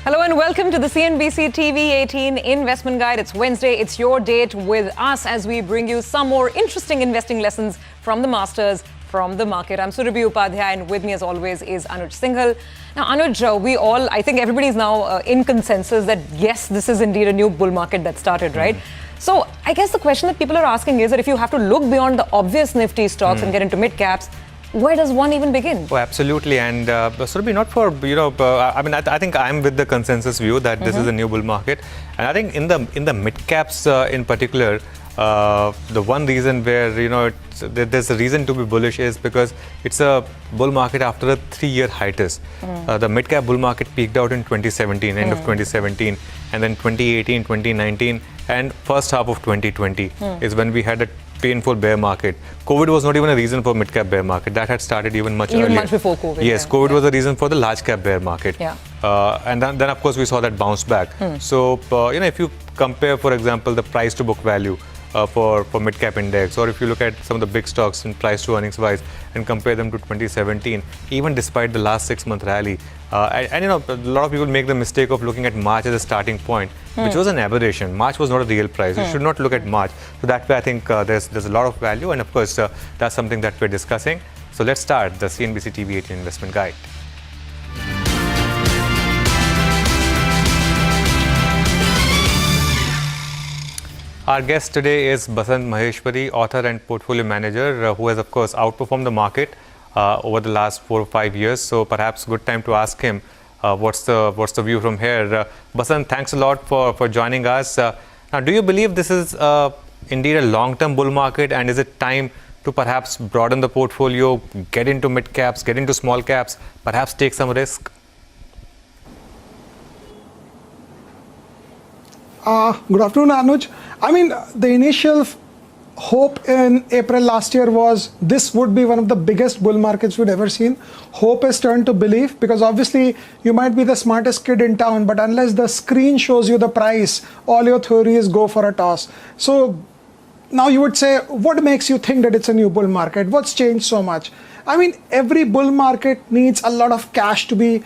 Hello and welcome to the CNBC TV 18 Investment Guide. It's Wednesday. It's your date with us as we bring you some more interesting investing lessons from the masters from the market. I'm Surabhi Upadhyay and with me as always is Anuj Singhal. Now Anuj, I think everybody's now in consensus that yes, this is indeed a new bull market that started, right? So I guess the question that people are asking is that if you have to look beyond the obvious Nifty stocks and get into mid caps, where does one even begin? Oh, absolutely. And Surabhi, not for, I think I'm with the consensus view that this is a new bull market. And I think in the mid caps in particular, the one reason where, there's a reason to be bullish is because it's a bull market after a 3-year hiatus. The mid cap bull market peaked out in 2017, end of 2017, and then 2018, 2019, and first half of 2020 is when we had a painful bear market. COVID was not even a reason for mid-cap bear market. That had started even much earlier. Much before COVID. Yes, COVID was the reason for the large-cap bear market. And then, of course, we saw that bounce back. So, if you compare, for example, the price-to-book value for mid-cap index, or if you look at some of the big stocks in price-to-earnings-wise and compare them to 2017, even despite the last 6-month rally, a lot of people make the mistake of looking at March as a starting point, which was an aberration. March was not a real price. You should not look at March. So that way, I think there's a lot of value, and of course, that's something that we're discussing. So let's start the CNBC TV 18 Investment Guide. Our guest today is Basant Maheshwari, author and portfolio manager, who has, of course, outperformed the market over the last 4 or 5 years. So perhaps good time to ask him what's the view from here. Basant, thanks a lot for joining us. Now, do you believe this is indeed a long-term bull market, and is it time to perhaps broaden the portfolio, get into mid caps, get into small caps, perhaps take some risk? Good afternoon, Anuj. I mean, the initial hope in April last year was this would be one of the biggest bull markets we'd ever seen. Hope has turned to belief, because obviously you might be the smartest kid in town, but unless the screen shows you the price, all your theories go for a toss. So now you would say, what makes you think that it's a new bull market? What's changed so much? I mean, every bull market needs a lot of cash to be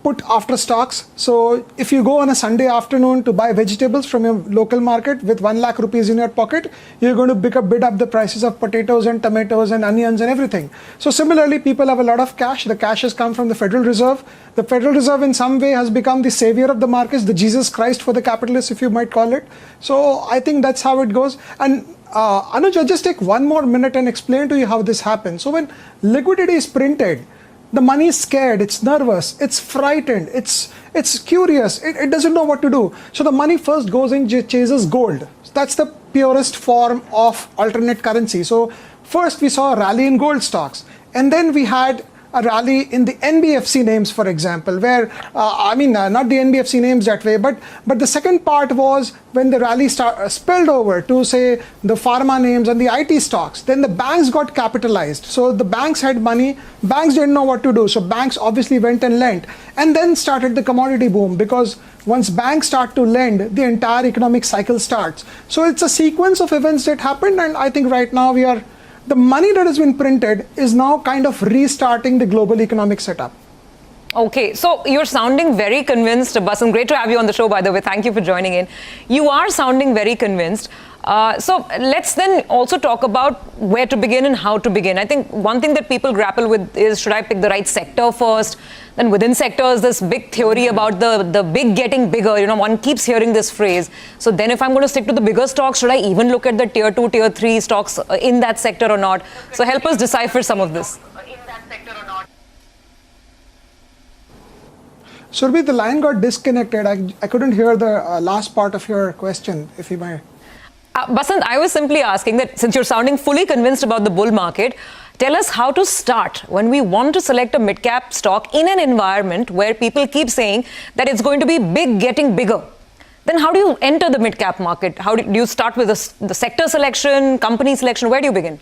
put after stocks. So if you go on a Sunday afternoon to buy vegetables from your local market with 1 lakh rupees in your pocket, you're going to bid up the prices of potatoes and tomatoes and onions and everything. So similarly, people have a lot of cash. The cash has come from the Federal Reserve. The Federal Reserve in some way has become the savior of the markets, the Jesus Christ for the capitalists, if you might call it. So I think that's how it goes. And Anuj, I'll just take 1 more minute and explain to you how this happens. So when liquidity is printed, the money is scared, it's nervous, it's frightened, it's curious, it doesn't know what to do. So the money first goes and chases gold. That's the purest form of alternate currency. So first we saw a rally in gold stocks, and then we had a rally in the NBFC names, for example, where, not the NBFC names that way, but the second part was when the rally spilled over to, say, the pharma names and the IT stocks, then the banks got capitalized. So the banks had money, banks didn't know what to do, so banks obviously went and lent, and then started the commodity boom, because once banks start to lend, the entire economic cycle starts. So it's a sequence of events that happened, and I think right now the money that has been printed is now kind of restarting the global economic setup. Okay, so you're sounding very convinced, Basant. Great to have you on the show, by the way. Thank you for joining in. You are sounding very convinced. So let's then also talk about where to begin and how to begin. I think one thing that people grapple with is, should I pick the right sector first? Then within sectors, this big theory about the big getting bigger. One keeps hearing this phrase. So then if I'm going to stick to the bigger stocks, should I even look at the tier 2, tier 3 stocks in that sector or not? So help us decipher some of this. Surabhi, the line got disconnected. I couldn't hear the last part of your question, if you might. Basant, I was simply asking that since you're sounding fully convinced about the bull market, tell us how to start when we want to select a mid-cap stock in an environment where people keep saying that it's going to be big getting bigger. Then how do you enter the mid-cap market? How do you start with the sector selection, company selection? Where do you begin?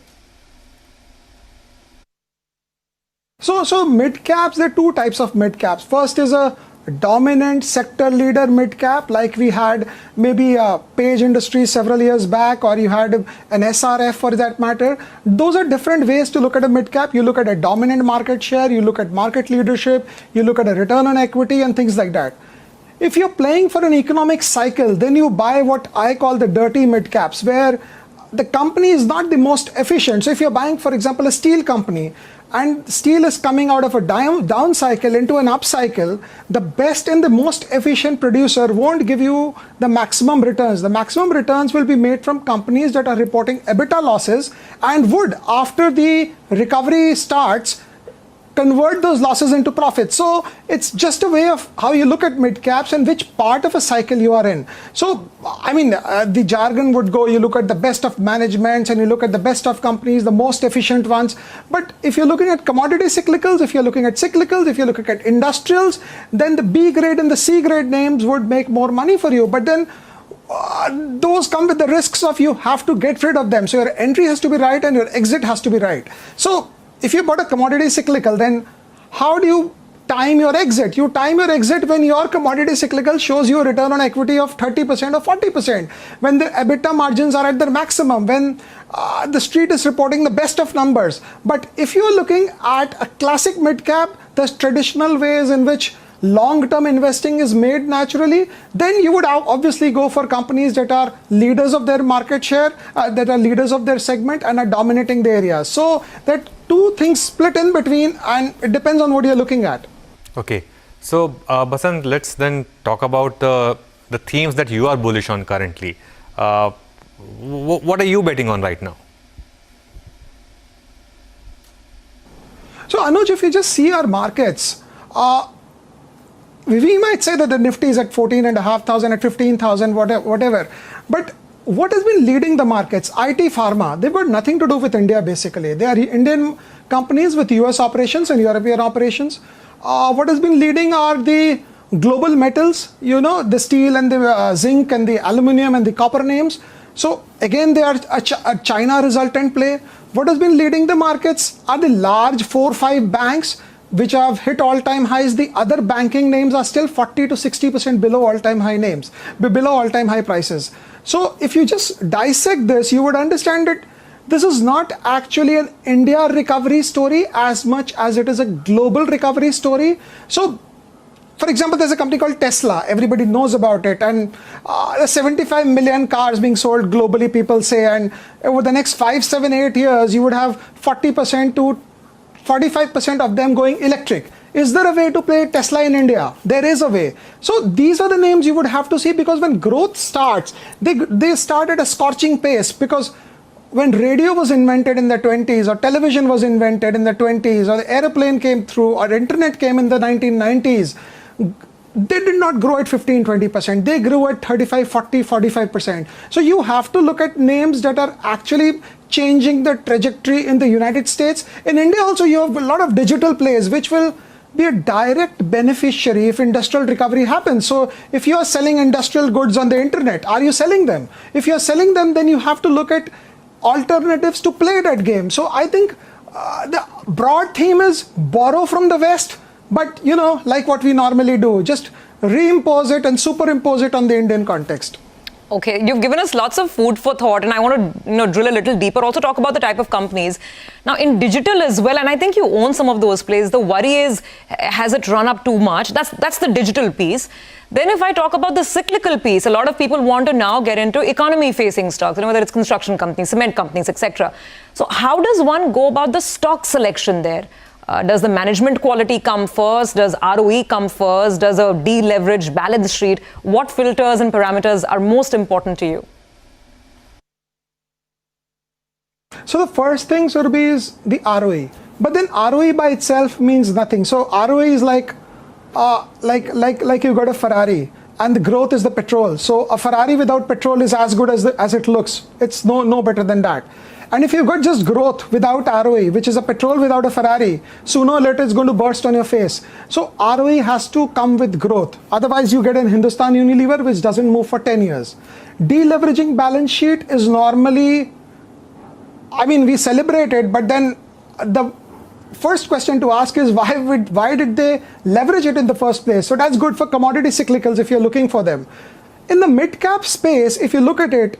So mid-caps, there are 2 types of mid-caps. First is a dominant sector leader mid-cap, like we had maybe Page Industries several years back, or you had an SRF for that matter. Those are different ways to look at a mid-cap. You look at a dominant market share, you look at market leadership, you look at a return on equity and things like that. if you're playing for an economic cycle, then you buy what I call the dirty mid caps, where the company is not the most efficient. So if you're buying, for example, a steel company, and steel is coming out of a down cycle into an up cycle, the best and the most efficient producer won't give you the maximum returns. The maximum returns will be made from companies that are reporting EBITDA losses and would, after the recovery starts, convert those losses into profits. So it's just a way of how you look at mid caps and which part of a cycle you are in. So, I mean, the jargon would go, you look at the best of managements and you look at the best of companies, the most efficient ones. But if you're looking at commodity cyclicals, if you're looking at cyclicals, if you're looking at industrials, then the B grade and the C grade names would make more money for you. But then those come with the risks of you have to get rid of them. So your entry has to be right and your exit has to be right. So if you bought a commodity cyclical, then how do you time your exit? You time your exit when your commodity cyclical shows you a return on equity of 30% or 40%, when the EBITDA margins are at their maximum, when the street is reporting the best of numbers. But if you're looking at a classic mid cap, the traditional ways in which long-term investing is made naturally, then you would obviously go for companies that are leaders of their market share, that are leaders of their segment and are dominating the area. So that two things split in between, and it depends on what you're looking at. Okay. So, Basant, let's then talk about the themes that you are bullish on currently. What are you betting on right now? So, Anuj, if you just see our markets, we might say that the Nifty is at 14,500, at 15,000, whatever. But what has been leading the markets? IT, pharma, they've got nothing to do with India basically. They are Indian companies with US operations and European operations. What has been leading are the global metals, you know, the steel and the zinc and the aluminum and the copper names. So again, they are a China resultant play. What has been leading the markets are the large 4 or 5 banks which have hit all-time highs. The other banking names are still 40 to 60% below all-time high names, below all-time high prices. So if you just dissect this, you would understand that this is not actually an India recovery story as much as it is a global recovery story. So, for example, there's a company called Tesla. Everybody knows about it, and 75 million cars being sold globally, people say, and over the next 5, 7, 8 years, you would have 40% to 45% of them going electric. Is there a way to play Tesla in India? There is a way. So these are the names you would have to see, because when growth starts, they start at a scorching pace, because when radio was invented in the 20s, or television was invented in the 20s, or the airplane came through, or internet came in the 1990s, they did not grow at 15-20%. They grew at 35, 40, 45%. So you have to look at names that are actually changing the trajectory in the United States. In India also, you have a lot of digital plays which will be a direct beneficiary if industrial recovery happens. So if you are selling industrial goods on the internet, are you selling them? If you are selling them, then you have to look at alternatives to play that game. So I think the broad theme is borrow from the West, but you know, like what we normally do, just reimpose it and superimpose it on the Indian context. Okay, you've given us lots of food for thought, and I want to drill a little deeper, also talk about the type of companies. Now, in digital as well, and I think you own some of those plays, the worry is, has it run up too much? That's the digital piece. Then if I talk about the cyclical piece, a lot of people want to now get into economy-facing stocks, you know, whether it's construction companies, cement companies, etc. So how does one go about the stock selection there? Does the management quality come first? Does ROE come first? Does a deleveraged balance sheet? What filters and parameters are most important to you? So the first thing, Surabhi, is the ROE. But then ROE by itself means nothing. So ROE is like you got a Ferrari, and the growth is the petrol. So a Ferrari without petrol is as good as it looks. It's no better than that. And if you've got just growth without ROE, which is a petrol without a Ferrari, sooner or later it's going to burst on your face. So ROE has to come with growth. Otherwise you get an Hindustan Unilever which doesn't move for 10 years. Deleveraging balance sheet is normally, I mean, we celebrate it, but then the first question to ask is why did they leverage it in the first place? So that's good for commodity cyclicals if you're looking for them. In the mid-cap space, if you look at it,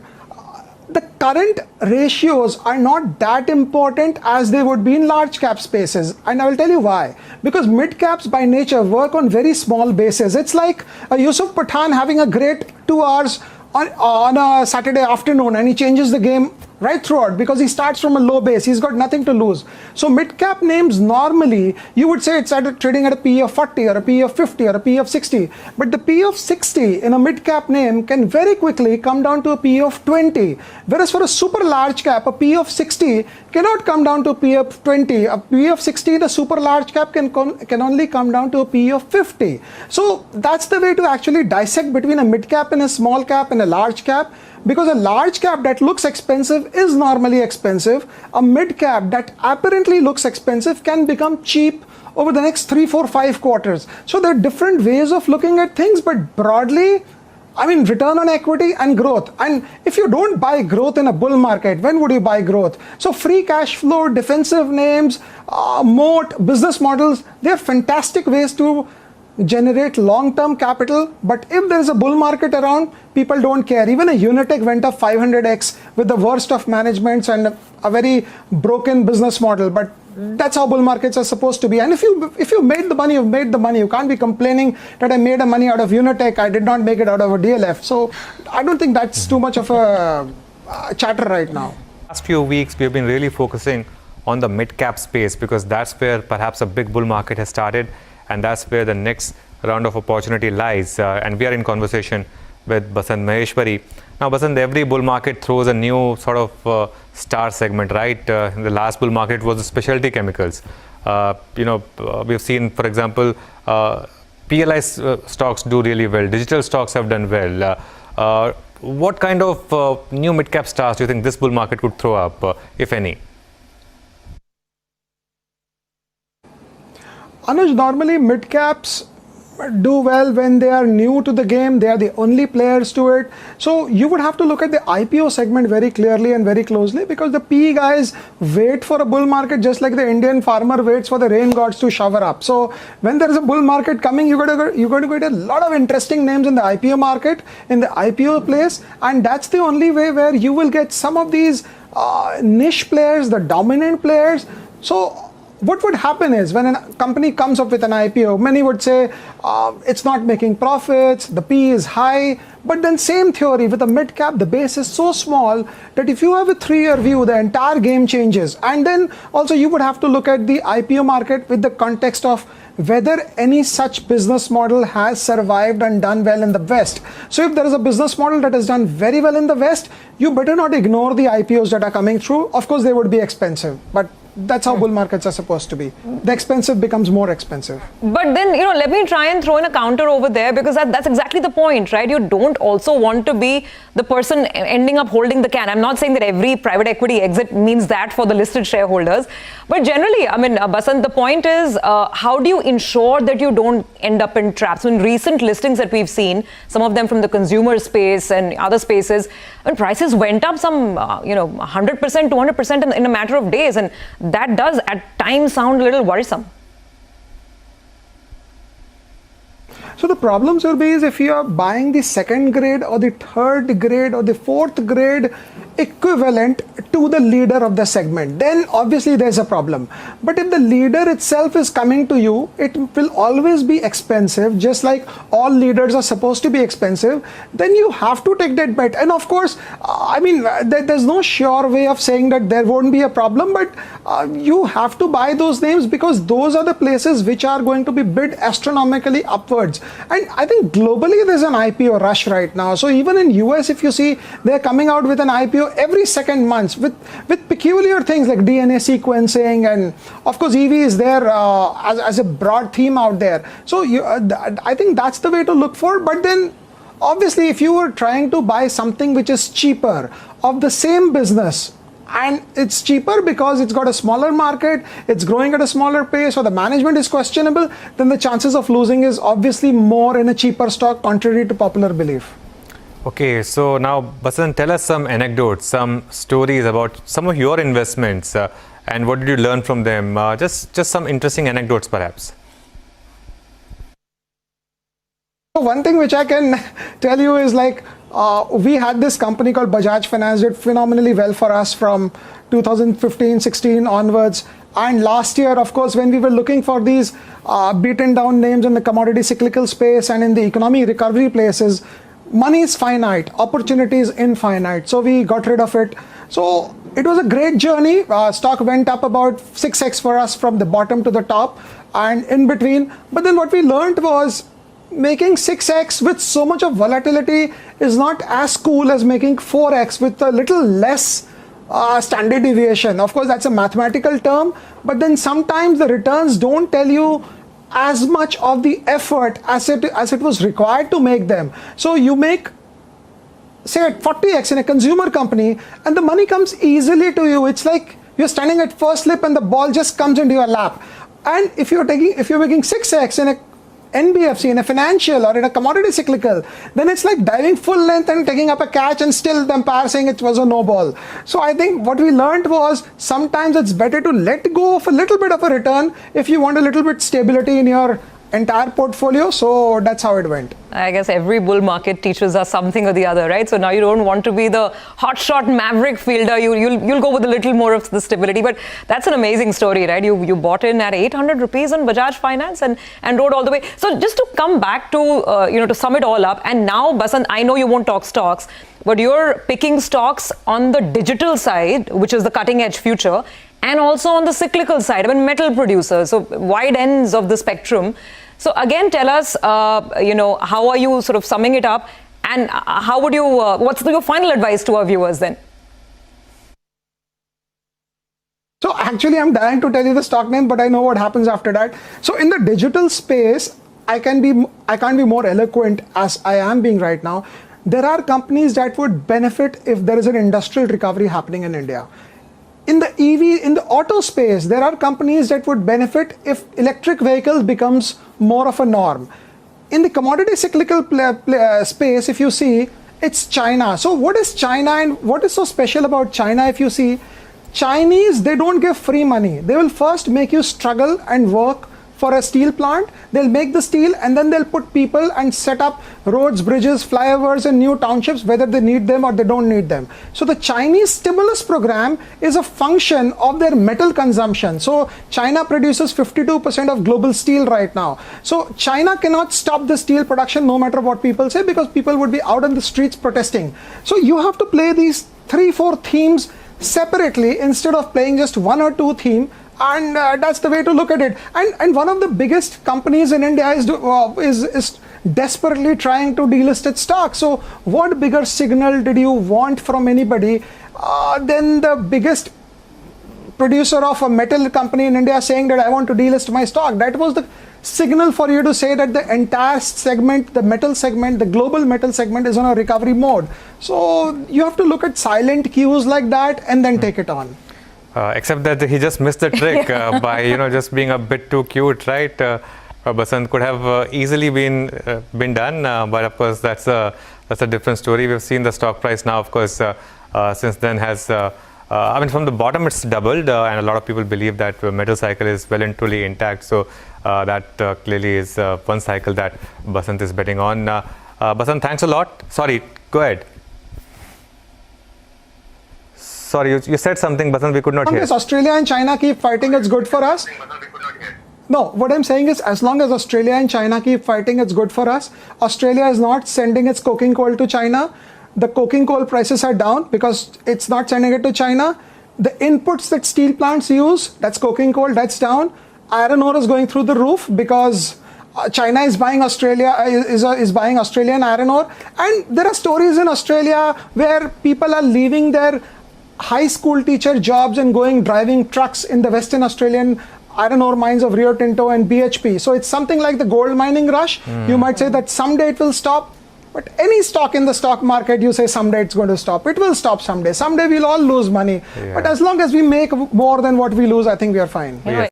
the current ratios are not that important as they would be in large cap spaces, and I will tell you why. Because mid caps by nature work on very small bases. It's like Yusuf Pathan having a great 2 hours on a Saturday afternoon, and he changes the game right throughout because he starts from a low base. He's got nothing to lose. So mid-cap names, normally you would say it's trading at a PE of 40 or a PE of 50 or a PE of 60. But the PE of 60 in a mid-cap name can very quickly come down to a PE of 20. Whereas for a super large cap, a PE of 60 cannot come down to a PE of 20. A PE of 60 in a super large cap can only come down to a PE of 50. So that's the way to actually dissect between a mid-cap and a small cap and a large cap. Because a large cap that looks expensive is normally expensive. A mid cap that apparently looks expensive can become cheap over the next 3, 4, 5 quarters. So there are different ways of looking at things, but broadly, I mean, return on equity and growth. And if you don't buy growth in a bull market, when would you buy growth? So free cash flow, defensive names, moat, business models, they're fantastic ways to generate long-term capital. But if there is a bull market around, people don't care. Even a Unitech went up 500x with the worst of managements and a very broken business model. But that's how bull markets are supposed to be. And if you made the money, you've made the money. You can't be complaining that I made a money out of Unitech, I did not make it out of a DLF. So I don't think that's too much of a chatter right now. Last few weeks, we have been really focusing on the mid-cap space because that's where perhaps a big bull market has started. And that's where the next round of opportunity lies. And we are in conversation with Basant Maheshwari. Now, Basant, every bull market throws a new sort of star segment, right? In the last bull market was the specialty chemicals. We've seen, for example, PLI stocks do really well. Digital stocks have done well. What kind of new mid-cap stars do you think this bull market could throw up, if any? Anuj, normally mid-caps do well when they are new to the game. They are the only players to it. So you would have to look at the IPO segment very clearly and very closely, because the PE guys wait for a bull market just like the Indian farmer waits for the rain gods to shower up. So when there is a bull market coming, you're going to get a lot of interesting names in the IPO market, in the IPO place. And that's the only way where you will get some of these niche players, the dominant players. So what would happen is when a company comes up with an IPO, many would say it's not making profits, the PE is high. But then same theory with a mid cap, the base is so small that if you have a 3-year view, the entire game changes. And then also you would have to look at the IPO market with the context of whether any such business model has survived and done well in the West. So if there is a business model that has done very well in the West, you better not ignore the IPOs that are coming through. Of course, they would be expensive, but that's how bull markets are supposed to be. The expensive becomes more expensive. But then, let me try and throw in a counter over there, because that's exactly the point, right? You don't also want to be the person ending up holding the can. I'm not saying that every private equity exit means that for the listed shareholders. But generally, I mean, Basant, the point is, how do you ensure that you don't end up in traps? In recent listings that we've seen, some of them from the consumer space and other spaces, when prices went up some, 100%, 200% in a matter of days. And that does at times sound a little worrisome. So the problems will be is if you are buying the second grade or the third grade or the fourth grade equivalent to the leader of the segment, then obviously there's a problem. But if the leader itself is coming to you, it will always be expensive, just like all leaders are supposed to be expensive. Then you have to take that bet. And of course, there's no sure way of saying that there won't be a problem, but you have to buy those names because those are the places which are going to be bid astronomically upwards. And I think globally there's an IPO rush right now. So even in US, if you see, they're coming out with an IPO every second month with peculiar things like DNA sequencing, and of course EV is there as a broad theme out there. So I think that's the way to look for. But then obviously if you were trying to buy something which is cheaper of the same business, and it's cheaper because it's got a smaller market, it's growing at a smaller pace, or the management is questionable, then the chances of losing is obviously more in a cheaper stock, contrary to popular belief. Okay, so now Basant, tell us some anecdotes, some stories about some of your investments and what did you learn from them? Just some interesting anecdotes perhaps. One thing which I can tell you is, like, We had this company called Bajaj Finance, did phenomenally well for us from 2015-16 onwards. And last year, of course, when we were looking for these beaten down names in the commodity cyclical space and in the economic recovery places, money is finite, opportunity is infinite. So we got rid of it. So it was a great journey. Stock went up about 6x for us from the bottom to the top and in between. But then what we learned was making 6x with so much of volatility is not as cool as making 4x with a little less standard deviation. Of course, that's a mathematical term, but then sometimes the returns don't tell you as much of the effort as it was required to make them. So you make, say, at 40x in a consumer company, and the money comes easily to you. It's like you're standing at first slip and the ball just comes into your lap. And if you're making 6x in a NBFC, in a financial or in a commodity cyclical, then it's like diving full length and taking up a catch and still the umpire saying it was a no ball. So I think what we learned was sometimes it's better to let go of a little bit of a return if you want a little bit stability in your entire portfolio. So that's how it went. I guess every bull market teaches us something or the other, right? So now you don't want to be the hotshot maverick fielder. You'll go with a little more of the stability. But that's an amazing story, right? You bought in at 800 rupees on Bajaj Finance and rode all the way. So just to come back to to sum it all up, and now Basant, I know you won't talk stocks, but you're picking stocks on the digital side, which is the cutting edge future, and also on the cyclical side, I mean metal producers, so wide ends of the spectrum. So again, tell us, how are you sort of summing it up, and how would you, what's your final advice to our viewers then? So actually, I'm dying to tell you the stock name, but I know what happens after that. So in the digital space, I can't be more eloquent as I am being right now. There are companies that would benefit if there is an industrial recovery happening in India. In the EV, in the auto space, there are companies that would benefit if electric vehicles becomes more of a norm. In the commodity cyclical space, if you see, it's China. So what is China and what is so special about China? If you see, Chinese, they don't give free money. They will first make you struggle and work for a steel plant. They'll make the steel and then they'll put people and set up roads, bridges, flyovers and new townships, whether they need them or they don't need them. So the Chinese stimulus program is a function of their metal consumption. So China produces 52% of global steel right now. So China cannot stop the steel production no matter what people say, because people would be out on the streets protesting. So you have to play these 3-4 themes separately instead of playing just one or two themes. And that's the way to look at it. And one of the biggest companies in India is desperately trying to delist its stock. So what bigger signal did you want from anybody than the biggest producer of a metal company in India saying that I want to delist my stock? That was the signal for you to say that the entire segment, the metal segment, the global metal segment is on a recovery mode. So you have to look at silent cues like that and then take it on. Except that he just missed the trick by just being a bit too cute, right? Basant could have easily been done, but of course that's a different story. We've seen the stock price now, of course, since then has from the bottom it's doubled, and a lot of people believe that the metal cycle is well and truly intact. So that clearly is one cycle that Basant is betting on. Basant, thanks a lot. Sorry, go ahead. Sorry, you said something, Basant, we could not hear. As Australia and China keep fighting, it's good for us. No, what I'm saying is, as long as Australia and China keep fighting, it's good for us. Australia is not sending its coking coal to China. The coking coal prices are down because it's not sending it to China. The inputs that steel plants use, that's coking coal, that's down. Iron ore is going through the roof because China is buying is buying Australian iron ore. And there are stories in Australia where people are leaving their high school teacher jobs and driving trucks in the Western Australian iron ore mines of Rio Tinto and BHP. So it's something like the gold mining rush. You might say that someday it will stop, but any stock in the stock market, you say someday it's going to stop. It will stop someday. Someday we'll all lose money. Yeah. But as long as we make more than what we lose, I think we are fine. Yeah.